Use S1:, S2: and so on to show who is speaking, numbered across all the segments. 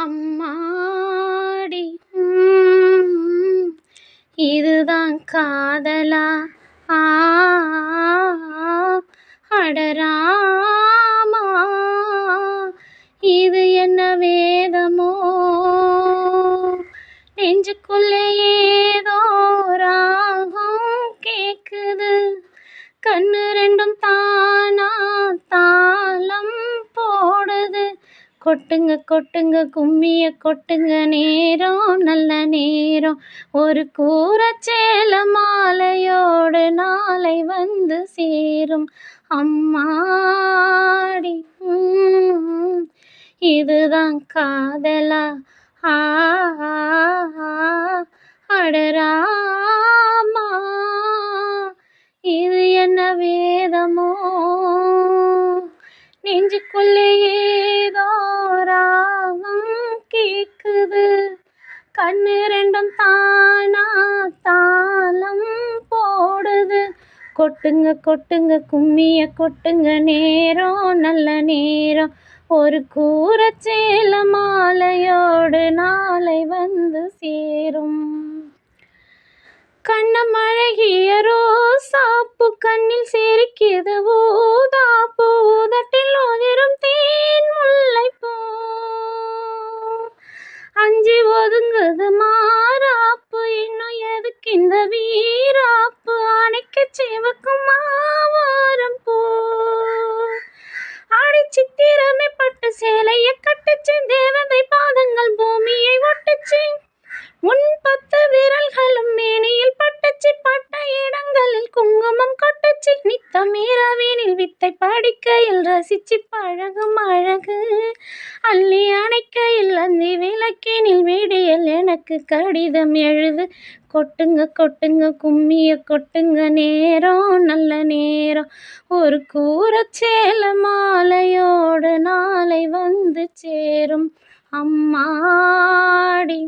S1: அம்மாடி இதுதான் காதலா? ஆ அடராமா இது என்ன வேதமோ? நெஞ்சுக்குள்ளே ஏதோ ராகம் கேக்குது, கண்ணு ரெண்டும் தானா தாளம் போடுது. கொட்டுங்க கொட்டுங்க கும்மிய கொட்டுங்க, நேரம் நல்ல நேரம். ஒரு கூரச்சேல மாலையோடு நாளை வந்து சேரும். அம்மாடி இதுதான் காதலா? ஆ அடராமா இது என்ன வேதமோ? நெஞ்சுக்குள்ளே ஏதோ ராகம் கேக்குது, கண்ணு ரெண்டும் தானா தாளம் போடுது. கொட்டுங்க கொட்டுங்க கும்மிய கொட்டுங்க, நேரம் நல்ல நேரம். ஒரு கூரச்சேல மாலையோடு நாளை வந்து சேரும். கண்ணம் அழகிய ரோசாப்பு கண்ணில் சிரிக்குது ஊதாப்பு, ஊதட்டில் உதிரும் தேன் முல்லைப்பூ. அஞ்சி ஒதுங்குது மாறாப்பு, இன்னும் எதுக்கு இந்த வீராப்பு? அணைக்க சிவக்கும் மாவாரம் பூ. ஆடி சித்திரமே பட்டு சேலைய கட்டுச்சு, தேவதை பாதங்கள் பூமியை ஒட்டுச்சு. உன் 10 விரல்களும் மேனியில் பட்டுச்சு, பட்ட இடங்களில் குங்குமம் கொட்டுச்சு. நித்தம் இரவினில் வித்தை படிக்கையில் ரசிச்சு பழகும் அழகு, அள்ளி அணைக்கையில் அந்தி விளக்கினில் விடியல் எனக்கு கடிதம் எழுது. கொட்டுங்க கொட்டுங்க கும்மிய கொட்டுங்க, நேரம் நல்ல நேரம். ஒரு கூரச்சேல மாலையோடு நாளை வந்து சேரும். அம்மாடி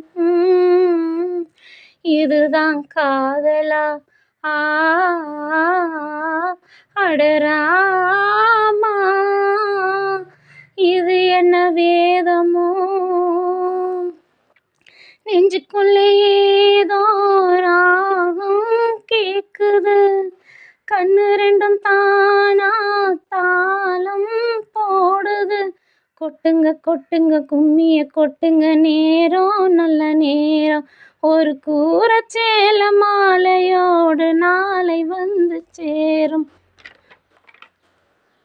S1: இதுதான் காதலா? ஆ அடராமா இது என்ன வேதமோ? நெஞ்சுக்குள்ளே ஏதோ ராகம் கேக்குது, கண்ணு ரெண்டும் தானா தாளம் போடுது. கொட்டுங்க கொட்டுங்க கும்மிய கொட்டுங்க, நேரம் நல்ல நேரம். ஒரு கூரச்சேல மாலையோடு நாளை வந்து சேரும்.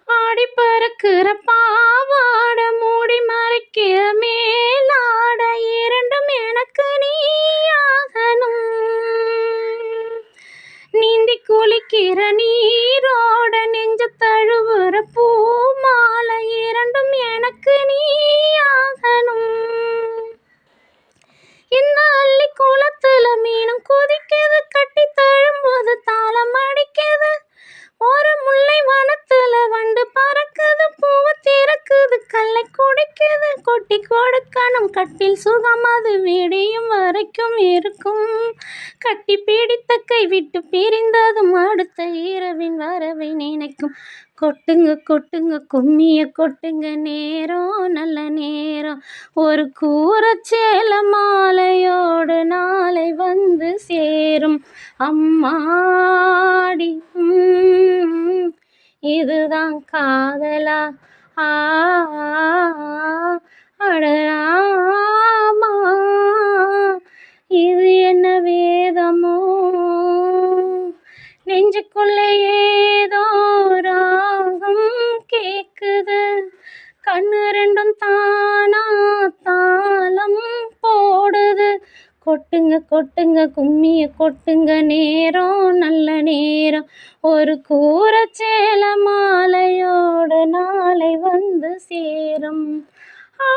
S1: ஆடி பறக்கிற பாவாட மூடி மறைக்கிற மேலாட, இரண்டும் எனக்கு நீயாகணும். நீந்தி குளிக்கிற நீரோட நெஞ்ச தழுவுற பூமாலை, இரண்டும் எனக்கு நீயாகணும். இந்த அள்ளி குளத்துல மீனும் குதிக்குது, கட்டி தழும்போது தாளம் அடிக்குது. ஒரு முல்லை வனத்துல வண்டு பறக்குது, பூவை திறக்குது, கல்லை குடிக்குது. கொட்டி கொடுக்கணும் கட்டில் சுகம், அது விடியும் வரைக்கும் இருக்கும். கட்டி பிடித்த கை விட்டு பிரிந்ததும் அடுத்த இரவின் வரவை நினைக்கும். கொட்டுங்க கொட்டுங்க கும்மிய கொட்டுங்க, நேரம் நல்ல நேரம். ஒரு கூரச்சேல மாலையோடு நாளை வந்து சேரும். அம்மாடி இதுதான் காதலா? ஆ அடராமா இது என்ன வேதமோ? நெஞ்சுக்குள்ளே ஏதோ ராகம் கேக்குது, கண்ணு ரெண்டும் தானா தாளம் போடுது. கொட்டுங்க கொட்டுங்க கும்மிய கொட்டுங்க, நேரம் நல்ல நேரம். ஒரு கூரச்சேல மாலையோடு நாளை வந்து சேரும். ஆ